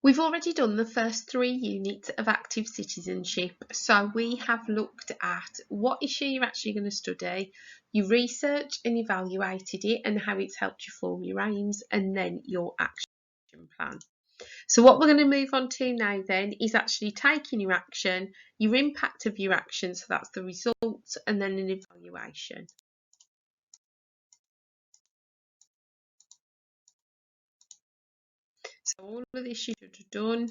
We've already done the first 3 units of active citizenship, so we have looked at what issue you're actually going to study, you researched and evaluated it and how it's helped you form your aims, and then your action plan. So what we're going to move on to now then is actually taking your action, your impact of your action, so that's the results, and then an evaluation. So all of this you should have done.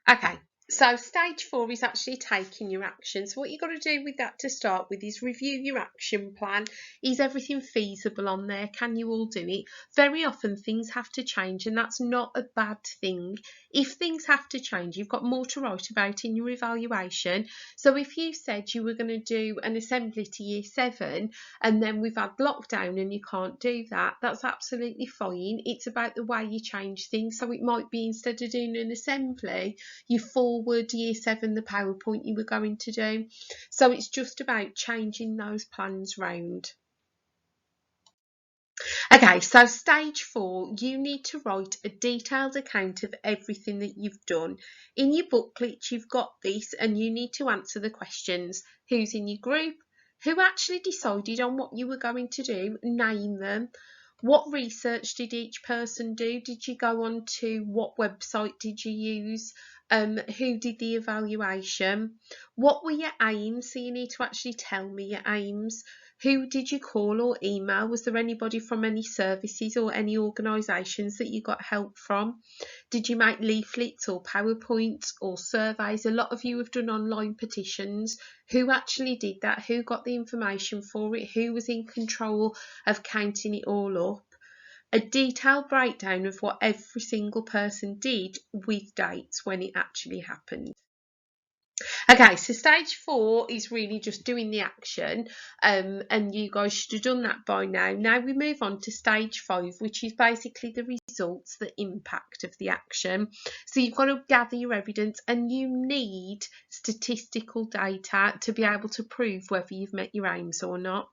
Okay, so stage 4 is actually taking your action. So what you've got to do with that to start with is review your action plan. Is everything feasible on there? Can you all do it? Very often things have to change, and that's not a bad thing. If things have to change, you've got more to write about in your evaluation. So if you said you were going to do an assembly to year 7 and then we've had lockdown and you can't do that, that's absolutely fine. It's about the way you change things. So it might be, instead of doing an assembly, you forward year 7 the PowerPoint you were going to do. So it's just about changing those plans round. Okay, so stage 4, you need to write a detailed account of everything that you've done. In your booklet, you've got this, and you need to answer the questions. Who's in your group? Who actually decided on what you were going to do? Name them. What research did each person do? Did you go on to what website did you use? Who did the evaluation? What were your aims? So you need to actually tell me your aims. Who did you call or email? Was there anybody from any services or any organisations that you got help from? Did you make leaflets or PowerPoints or surveys? A lot of you have done online petitions. Who actually did that? Who got the information for it? Who was in control of counting it all up? A detailed breakdown of what every single person did with dates when it actually happened. Okay, so stage 4 is really just doing the action, and you guys should have done that by now. Now we move on to stage 5, which is basically the results, the impact of the action. So you've got to gather your evidence, and you need statistical data to be able to prove whether you've met your aims or not.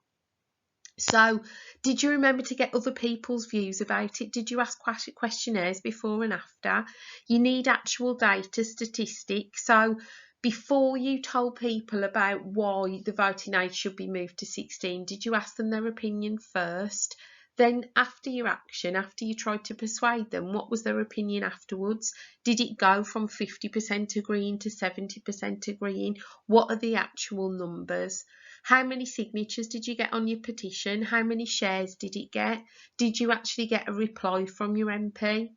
So, did you remember to get other people's views about it? Did you ask questionnaires before and after? You need actual data, statistics. So, before you told people about why the voting age should be moved to 16, did you ask them their opinion first? Then, after your action, after you tried to persuade them, what was their opinion afterwards? Did it go from 50% agreeing to 70% agreeing? What are the actual numbers? How many signatures did you get on your petition? How many shares did it get? Did you actually get a reply from your MP?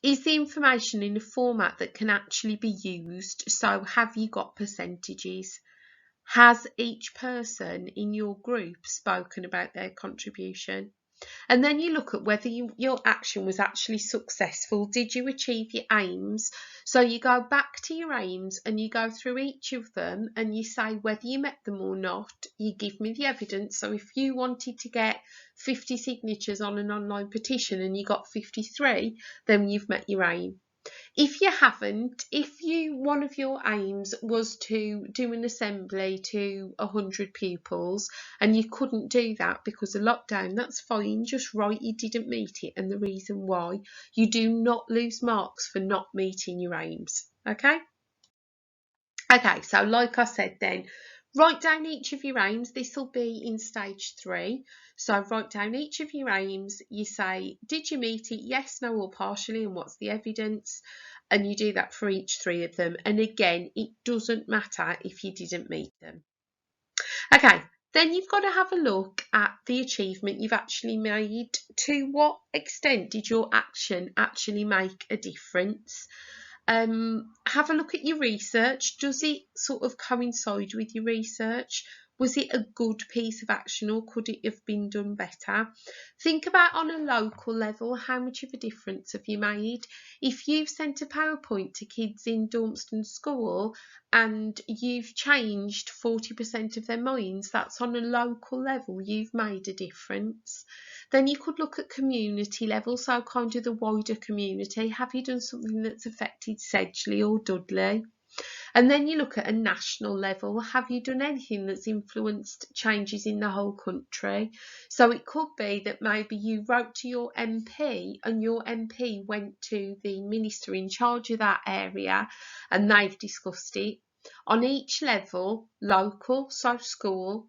Is the information in a format that can actually be used? So have you got percentages? Has each person in your group spoken about their contribution? And then you look at whether your action was actually successful. Did you achieve your aims? So you go back to your aims and you go through each of them and you say whether you met them or not. You give me the evidence. So if you wanted to get 50 signatures on an online petition and you got 53, then you've met your aim. If you haven't, if one of your aims was to do an assembly to 100 pupils and you couldn't do that because of lockdown, that's fine. Just write you didn't meet it and the reason why. You do not lose marks for not meeting your aims. Okay? Okay, so like I said then, write down each of your aims. This will be in stage 3. So write down each of your aims. You say, did you meet it? Yes, no, or partially, and what's the evidence? And you do that for each 3 of them. And again, it doesn't matter if you didn't meet them. Okay, then you've got to have a look at the achievement you've actually made. To what extent did your action actually make a difference? Have a look at your research. Does it sort of coincide with your research? Was it a good piece of action or could it have been done better? Think about on a local level, how much of a difference have you made? If you've sent a PowerPoint to kids in Dormston School and you've changed 40% of their minds, that's on a local level, you've made a difference. Then you could look at community level, so kind of the wider community. Have you done something that's affected Sedgley or Dudley? And then you look at a national level. Have you done anything that's influenced changes in the whole country? So it could be that maybe you wrote to your MP and your MP went to the minister in charge of that area and they've discussed it. On each level, local, so school,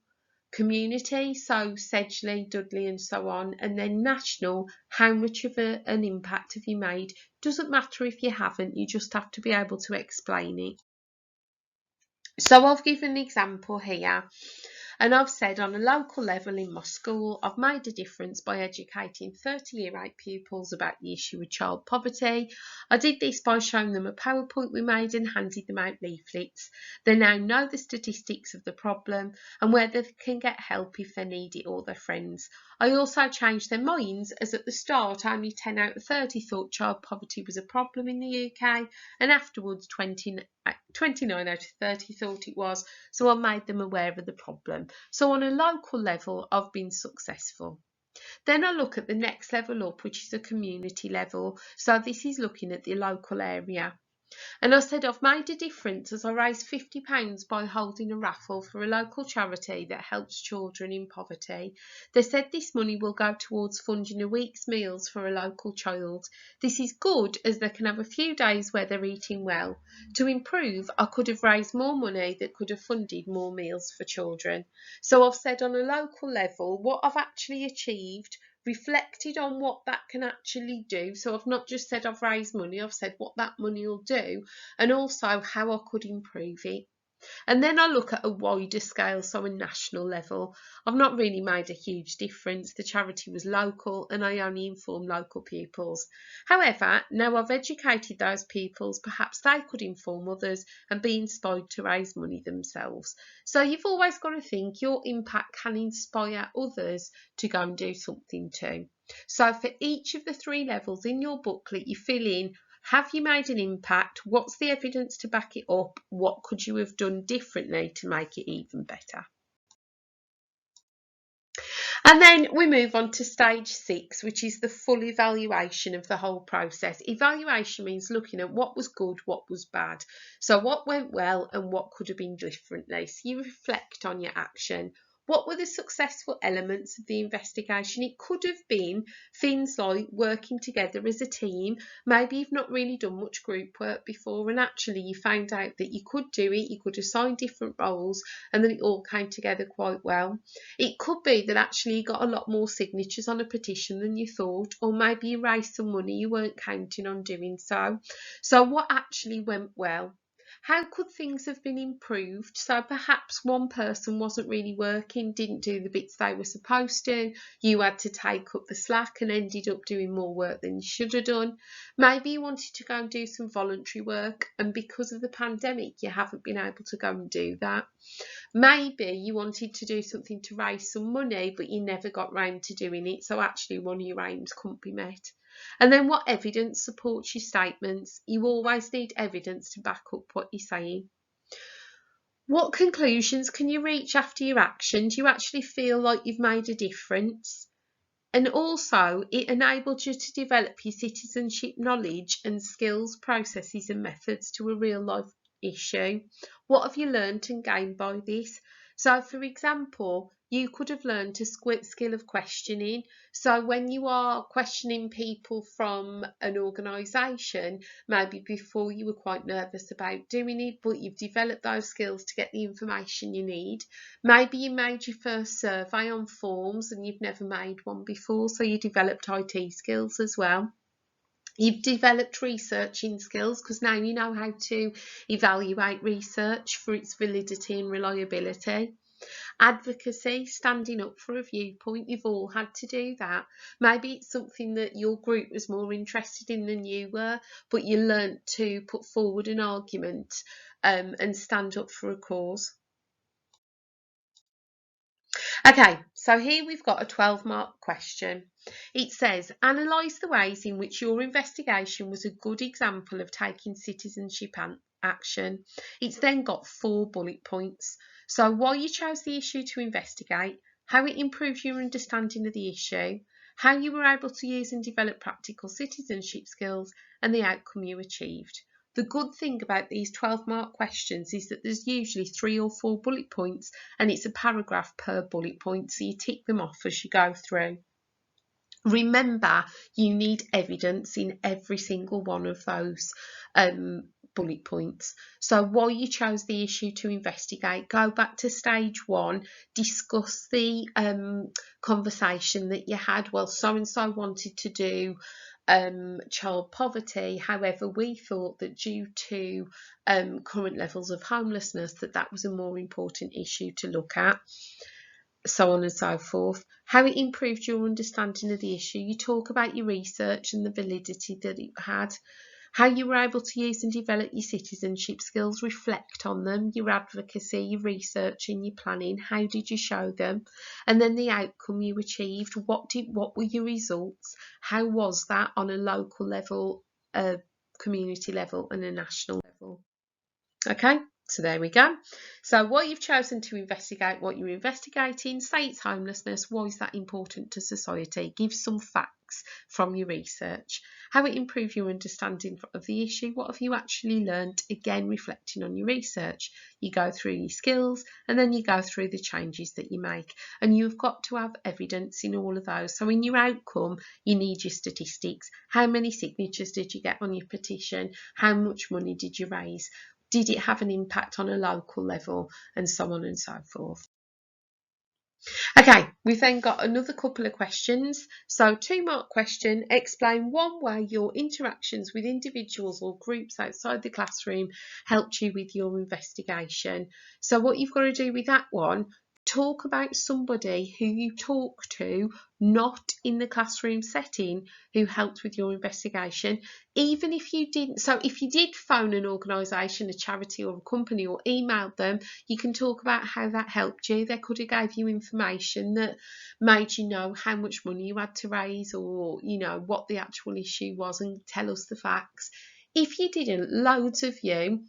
community, so Sedgley, Dudley and so on, and then national, how much of an impact have you made? Doesn't matter if you haven't, you just have to be able to explain it. So I've given an example here, and I've said on a local level in my school, I've made a difference by educating 30 Year 8 pupils about the issue of child poverty. I did this by showing them a PowerPoint we made and handed them out leaflets. They now know the statistics of the problem and where they can get help if they need it or their friends. I also changed their minds, as at the start only 10 out of 30 thought child poverty was a problem in the UK, and afterwards 29 out of 30 thought it was, so I made them aware of the problem. So on a local level, I've been successful. Then I look at the next level up, which is a community level. So this is looking at the local area. And I said I've made a difference as I raised £50 by holding a raffle for a local charity that helps children in poverty. They said this money will go towards funding a week's meals for a local child. This is good as they can have a few days where they're eating well. To improve, I could have raised more money that could have funded more meals for children. So I've said on a local level what I've actually achieved, reflected on what that can actually do. So I've not just said I've raised money, I've said what that money will do and also how I could improve it. And then I look at a wider scale, so a national level. I've not really made a huge difference. The charity was local and I only inform local pupils. However, now I've educated those pupils, perhaps they could inform others and be inspired to raise money themselves. So you've always got to think your impact can inspire others to go and do something too. So for each of the 3 levels in your booklet, you fill in: have you made an impact? What's the evidence to back it up? What could you have done differently to make it even better? And then we move on to stage 6, which is the full evaluation of the whole process. Evaluation means looking at what was good, what was bad. So what went well and what could have been differently. So you reflect on your action. What were the successful elements of the investigation? It could have been things like working together as a team. Maybe you've not really done much group work before and actually you found out that you could do it, you could assign different roles and then it all came together quite well. It could be that actually you got a lot more signatures on a petition than you thought, or maybe you raised some money you weren't counting on doing so. So what actually went well? How could things have been improved? So perhaps one person wasn't really working, didn't do the bits they were supposed to. You had to take up the slack and ended up doing more work than you should have done. Maybe you wanted to go and do some voluntary work and because of the pandemic you haven't been able to go and do that. Maybe you wanted to do something to raise some money but you never got round to doing it, so actually one of your aims couldn't be met. And then what evidence supports your statements? You always need evidence to back up what you're saying. What conclusions can you reach after your action? Do you actually feel like you've made a difference? And also, it enabled you to develop your citizenship knowledge and skills, processes and methods to a real life issue. What have you learned and gained by this? So, for example, you could have learned a skill of questioning. So when you are questioning people from an organisation, maybe before you were quite nervous about doing it, but you've developed those skills to get the information you need. Maybe you made your first survey on forms and you've never made one before, so you developed IT skills as well. You've developed researching skills because now you know how to evaluate research for its validity and reliability. Advocacy, standing up for a viewpoint, you've all had to do that. Maybe it's something that your group was more interested in than you were, but you learnt to put forward an argument and stand up for a cause. Okay, so here we've got a 12-mark question. It says, analyse the ways in which your investigation was a good example of taking citizenship action. It's then got 4 bullet points. So why you chose the issue to investigate, how it improved your understanding of the issue, how you were able to use and develop practical citizenship skills, and the outcome you achieved. The good thing about these 12-mark questions is that there's usually 3 or 4 bullet points, and it's a paragraph per bullet point, so you tick them off as you go through. Remember, you need evidence in every single one of those bullet points. So while you chose the issue to investigate, go back to stage 1, discuss the conversation that you had. Well, so-and-so wanted to do child poverty, however we thought that due to current levels of homelessness that was a more important issue to look at, so on and so forth. How it improved your understanding of the issue. You talk about your research and the validity that it had. How you were able to use and develop your citizenship skills, reflect on them, your advocacy, your research and your planning. How did you show them? And then the outcome you achieved. What were your results? How was that on a local level, a community level and a national level? Okay, so there we go. So what you've chosen to investigate, what you're investigating, say it's homelessness. Why is that important to society? Give some facts from your research. How it improved your understanding of the issue. What have you actually learned? Again, reflecting on your research. You go through your skills and then you go through the changes that you make. And you've got to have evidence in all of those. So in your outcome, you need your statistics. How many signatures did you get on your petition? How much money did you raise? Did it have an impact on a local level, and so on and so forth? Okay, we've then got another couple of questions. So 2-mark question, explain one way your interactions with individuals or groups outside the classroom helped you with your investigation. So what you've got to do with that one, talk about somebody who you talk to, not in the classroom setting, who helped with your investigation. Even if you didn't, so if you did phone an organisation, a charity or a company, or emailed them, you can talk about how that helped you. They could have gave you information that made you know how much money you had to raise, or what the actual issue was, and tell us the facts. If you didn't, loads of you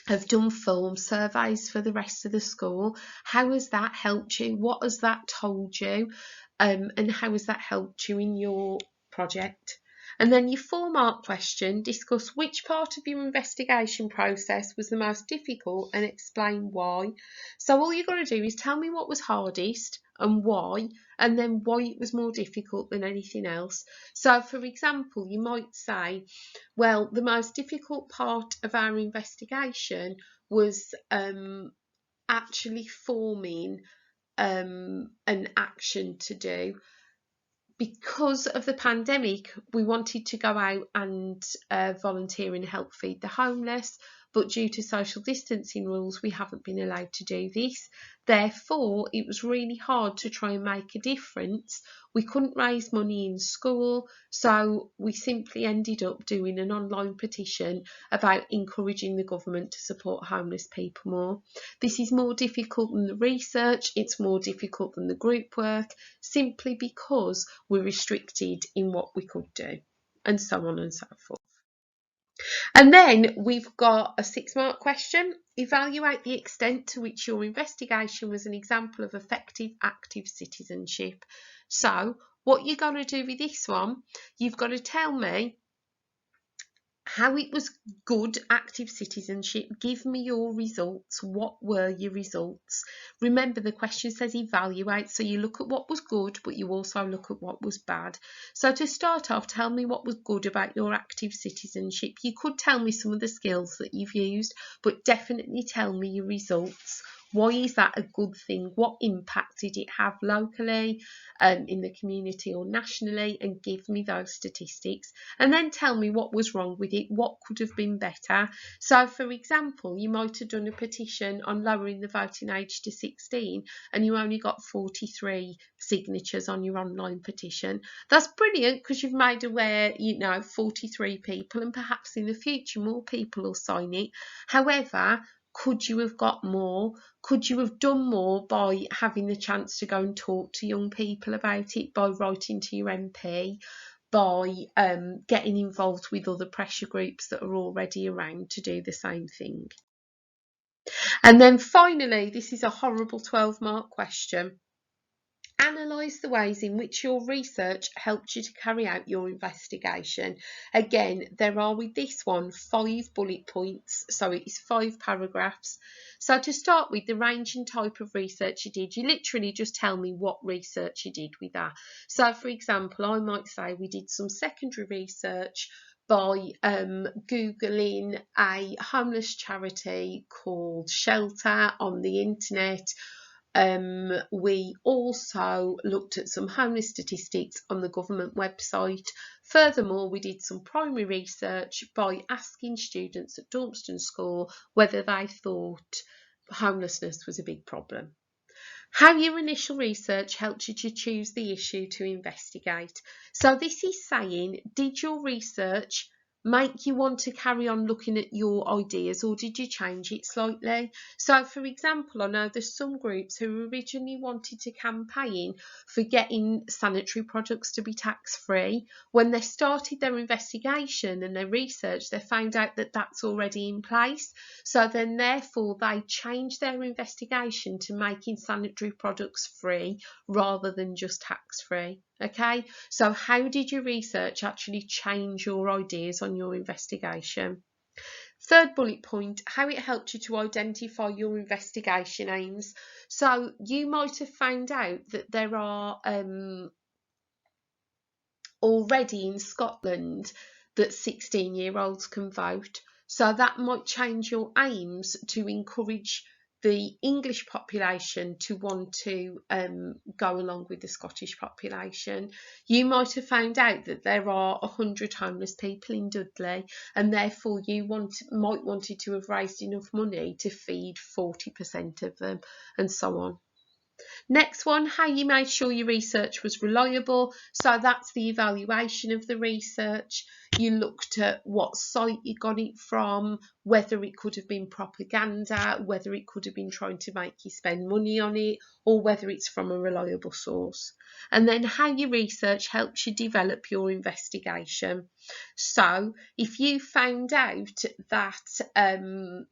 have done form surveys for the rest of the school. How has that helped you? What has that told you? And how has that helped you in your project? And then your 4-mark question, discuss which part of your investigation process was the most difficult and explain why. So all you've got to do is tell me what was hardest and why, and then why it was more difficult than anything else. So for example, you might say, well, the most difficult part of our investigation was actually forming an action to do. Because of the pandemic, we wanted to go out and volunteer and help feed the homeless, but due to social distancing rules, we haven't been allowed to do this. Therefore, it was really hard to try and make a difference. We couldn't raise money in school, so we simply ended up doing an online petition about encouraging the government to support homeless people more. This is more difficult than the research, it's more difficult than the group work, simply because we're restricted in what we could do, and so on and so forth. And then we've got a 6-mark question. Evaluate the extent to which your investigation was an example of effective active citizenship. So what you're going to do with this one, you've got to tell me how it was good active citizenship. Give me your results. What were your results? Remember, the question says evaluate, so you look at what was good, but you also look at what was bad. So to start off, tell me what was good about your active citizenship. You could tell me some of the skills that you've used, but definitely tell me your results. Why is that a good thing? What impact did it have locally, in the community or nationally? And give me those statistics. And then tell me what was wrong with it, what could have been better. So for example, you might have done a petition on lowering the voting age to 16 and you only got 43 signatures on your online petition. That's brilliant, because you've made aware 43 people, and perhaps in the future more people will sign it. However, could you have got more? Could you have done more by having the chance to go and talk to young people about it, by writing to your MP, by getting involved with other pressure groups that are already around to do the same thing? And then finally, this is a horrible 12-mark question. Analyse the ways in which your research helped you to carry out your investigation. Again, there are with this one 5 bullet points, so it is 5 paragraphs. So to start with, the range and type of research you did, you literally just tell me what research you did with that. So for example, I might say we did some secondary research by Googling a homeless charity called Shelter on the internet. We also looked at some homeless statistics on the government website. Furthermore, we did some primary research by asking students at Dormston School whether they thought homelessness was a big problem. How your initial research helped you to choose the issue to investigate. So this is saying, did your research make you want to carry on looking at your ideas, or did you change it slightly? So for example, I know there's some groups who originally wanted to campaign for getting sanitary products to be tax-free. When they started their investigation and their research, they found out that that's already in place. So then therefore they changed their investigation to making sanitary products free rather than just tax-free. Okay, so how did your research actually change your ideas on your investigation? Third bullet point, how it helped you to identify your investigation aims. So you might have found out that there are already in Scotland that 16-year-olds can vote. So that might change your aims to encourage the English population to want to go along with the Scottish population. You might have found out that there are 100 homeless people in Dudley, and therefore you might wanted to have raised enough money to feed 40% of them, and so on. Next one, how you made sure your research was reliable. So that's the evaluation of the research. You looked at what site you got it from, whether it could have been propaganda, whether it could have been trying to make you spend money on it, or whether it's from a reliable source. And then how your research helps you develop your investigation. So if you found out that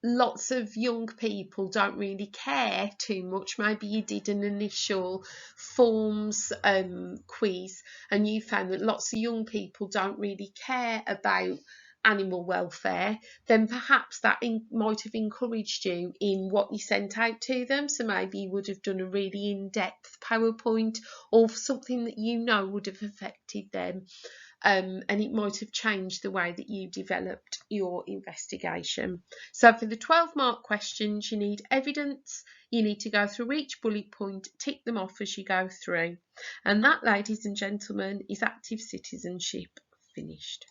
lots of young people don't really care too much. Maybe you did an initial forms quiz and you found that lots of young people don't really care about animal welfare, then perhaps that might have encouraged you in what you sent out to them. So maybe you would have done a really in-depth PowerPoint or something that you know would have affected them. And it might have changed the way that you developed your investigation. So for the 12-mark questions, you need evidence. You need to go through each bullet point, tick them off as you go through. And that, ladies and gentlemen, is active citizenship finished.